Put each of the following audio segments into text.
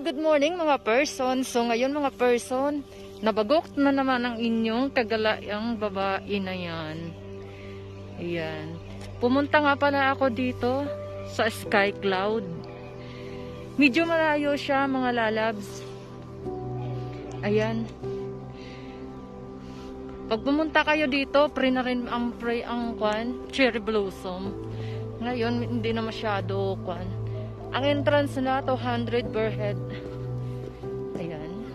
good morning mga person. So ngayon mga person, nabagok na naman ang inyong kagalayang babae na yan. Ayan. Pumunta nga pala ako dito sa Sky Cloud. Medyo malayo siya mga lalabs. Ayan. Pag pumunta kayo dito, pre na rin ang cherry blossom. Ngayon, hindi na masyado kwan. Ang entrance na 200 per head. Ayan.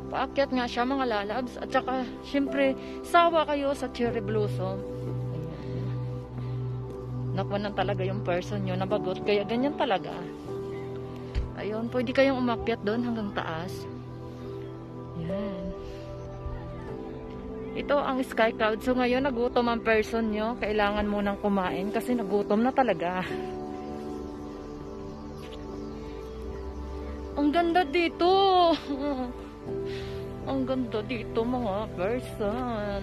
Paakyat nga siya mga lalabs. At saka, syempre, sawa kayo sa cherry blossom. Ayan. Nakunan talaga yung person nyo. Nabagot. Kaya ganyan talaga. Ayun. Pwede kayong umakyat doon hanggang taas. Ayan. Ito ang Sky Cloud. So ngayon, nagutom ang person nyo. Kailangan munang kumain kasi nagutom na talaga. Ang ganda dito. Ang ganda dito mga person.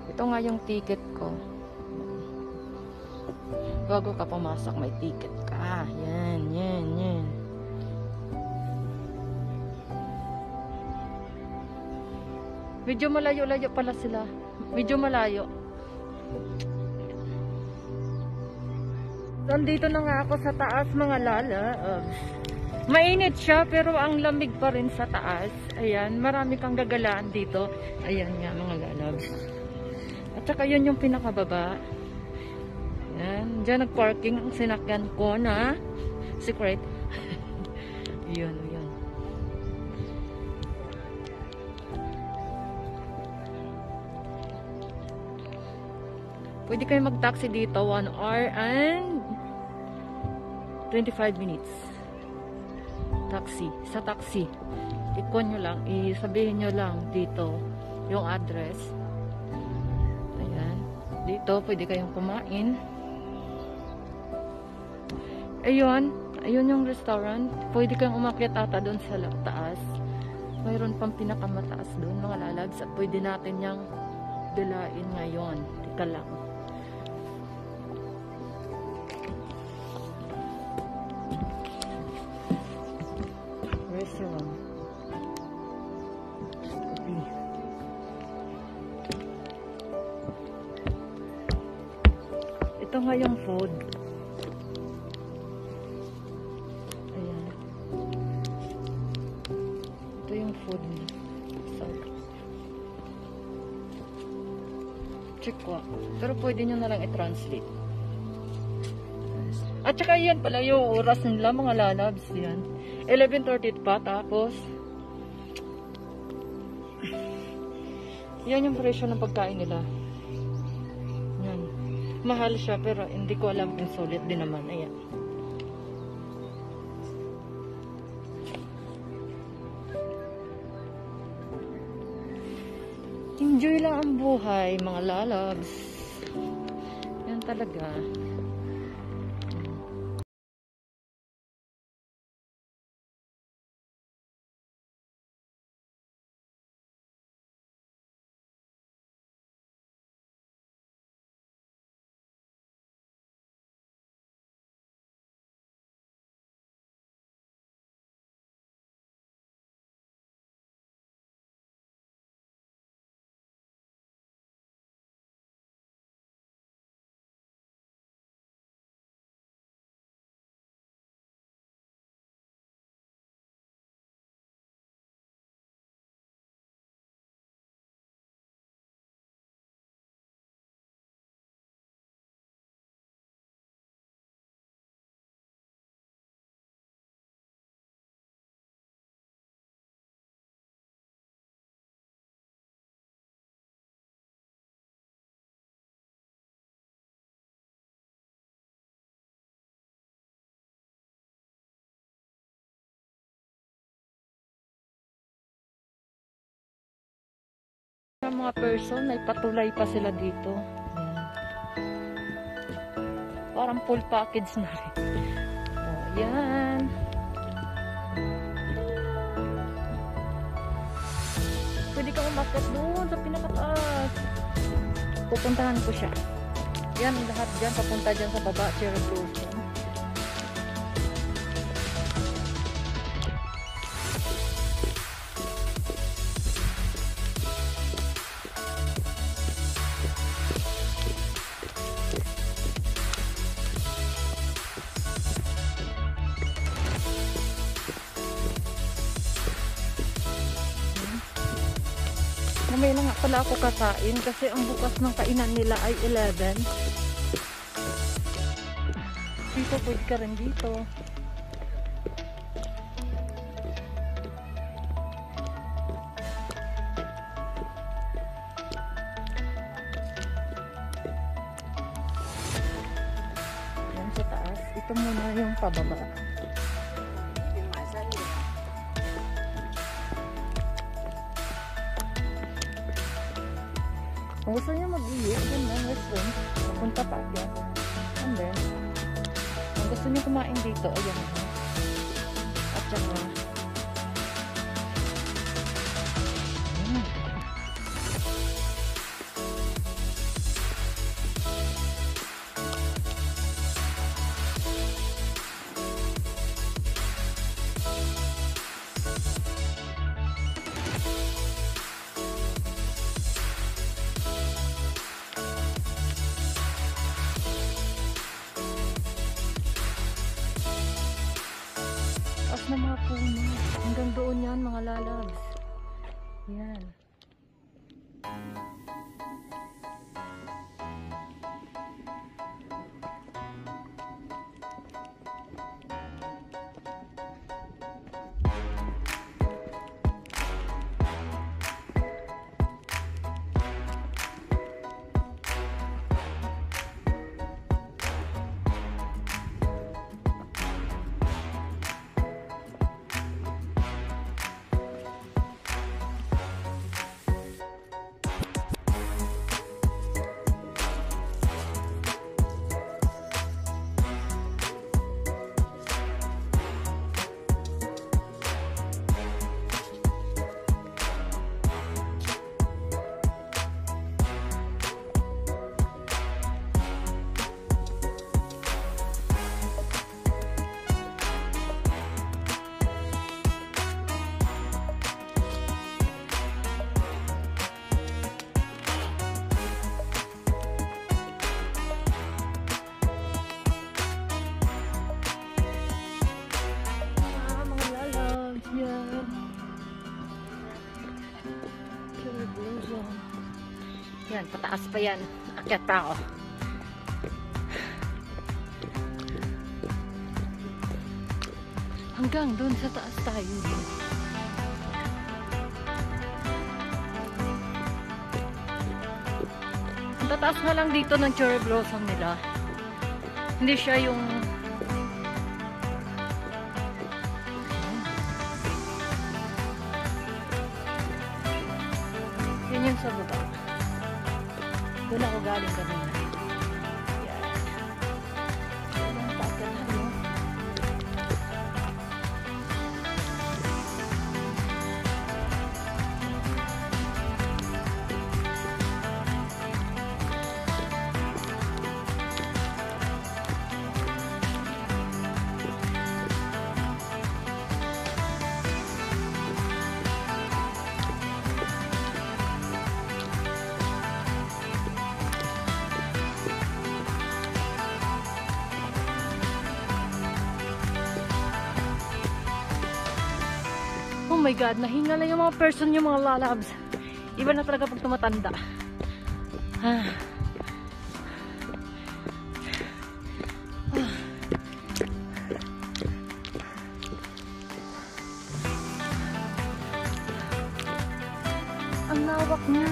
Ito nga yung ticket ko. Bago ka pumasok, may ticket ka. Yan. Medyo malayo-layo pala sila. Medyo malayo. Nandito na nga ako sa taas mga lalabs. Mainit siya pero ang lamig pa rin sa taas. Ayan, marami kang gagalaan dito. Ayan nga mga lalabs. At saka yun yung pinakababa. Ayan, dyan nagparking ang sinakyan ko na secret. Yun. Pwede kayo mag-taxi dito 1 hour and 25 minutes. Sa taxi. Ikon nyo lang, isabihin nyo lang dito yung address. Ayan. Dito, pwede kayong kumain. Ayun yung restaurant. Pwede kayong umakyat ata doon sa taas. Mayroon pang pinakamataas doon mga lalags at pwede natin yung dalain ngayon. Tika lang. Restaurant. Ito nga yung food. Ayan. Ito yung food niya. Check ko. Pero pwede nyo na lang i-translate. At saka yan pala yung oras nila mga lalabs. Yan. 11:30 pa, tapos yan yung presyo ng pagkain nila. Yan. Mahal siya pero hindi ko alam kung sulit din naman. Ayan. Enjoy lang ang buhay mga lalabs. Yan talaga. Mga person, may patulay pa sila dito. Ayan. Parang full package na rin. Oh, yan. Pwede ka umakyat doon sa pinakataas. Pupuntahan ko siya. Yan, lahat dyan, papunta dyan sa baba, cherry blossom. Mamaya na nga pala ako kakain kasi ang bukas ng kainan nila ay 11. Dito, pwede ka rin dito. Yan sa taas. Ito muna yung pababa. Kung gusto niya mag-iwi, yan na, restroom. Punta pa yan. And then, kung gusto niya kumain dito, ayan na. At saka, na mga puno. Hanggang doon yan, mga lalabs. Yan. Yan, pataas pa yan. Akyat pa ako. Hanggang doon sa taas tayo. Ang tataas na lang dito ng cherry blossom nila. Hindi siya yung yun yung sa baba. Doon ako galing kanina. Yan. Ang packet na yun. Oh my God, nahinga na yung mga person, yung mga lalabs. Iba na talaga pag tumatanda. Ang lawak niya.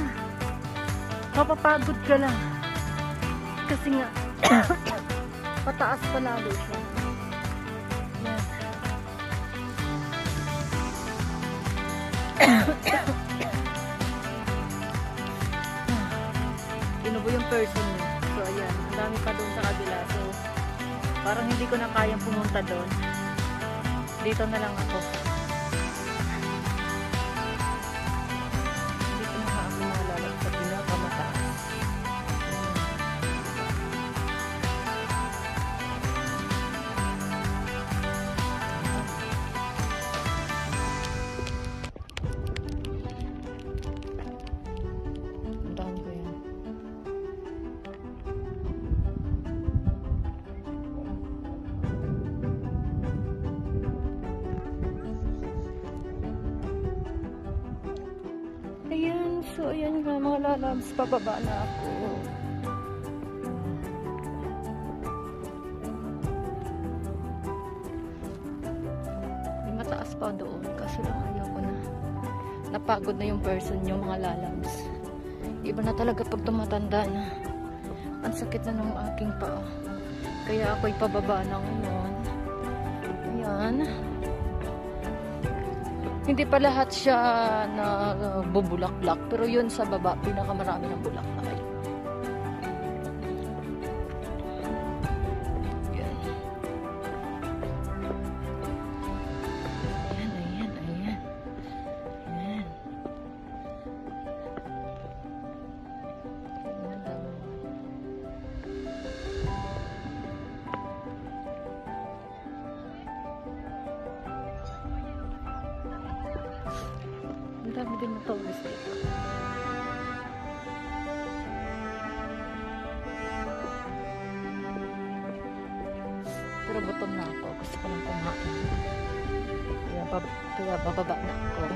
Mapapagod ka lang. Kasi nga, pataas pa lalo siya. Tinubo yung person niya. So ayan, ang dami pa doon sa kabila. So parang hindi ko na kayang pumunta doon. Dito na lang ako. Dito na ako nalalag sa pinakamataas. ayan nga mga lalabs, pababa na ako. May mataas pa doon, kaso lang ayaw ko na. Napagod na yung person yung mga lalabs. Iba na talaga pag tumatanda na. Ang sakit na ng aking paa. Kaya ako'y pababa na ngayon. Ayan. Hindi pa lahat siya na bubulaklak. Pero yun sa baba, pinakamarami ng bulaklak. Ayan. Ayan, ayan, ayan. Ayan. Ang dami din ng tourist dito. Pero gutom na ako. Gusto ko lang kumain. Kaya bababa na ako.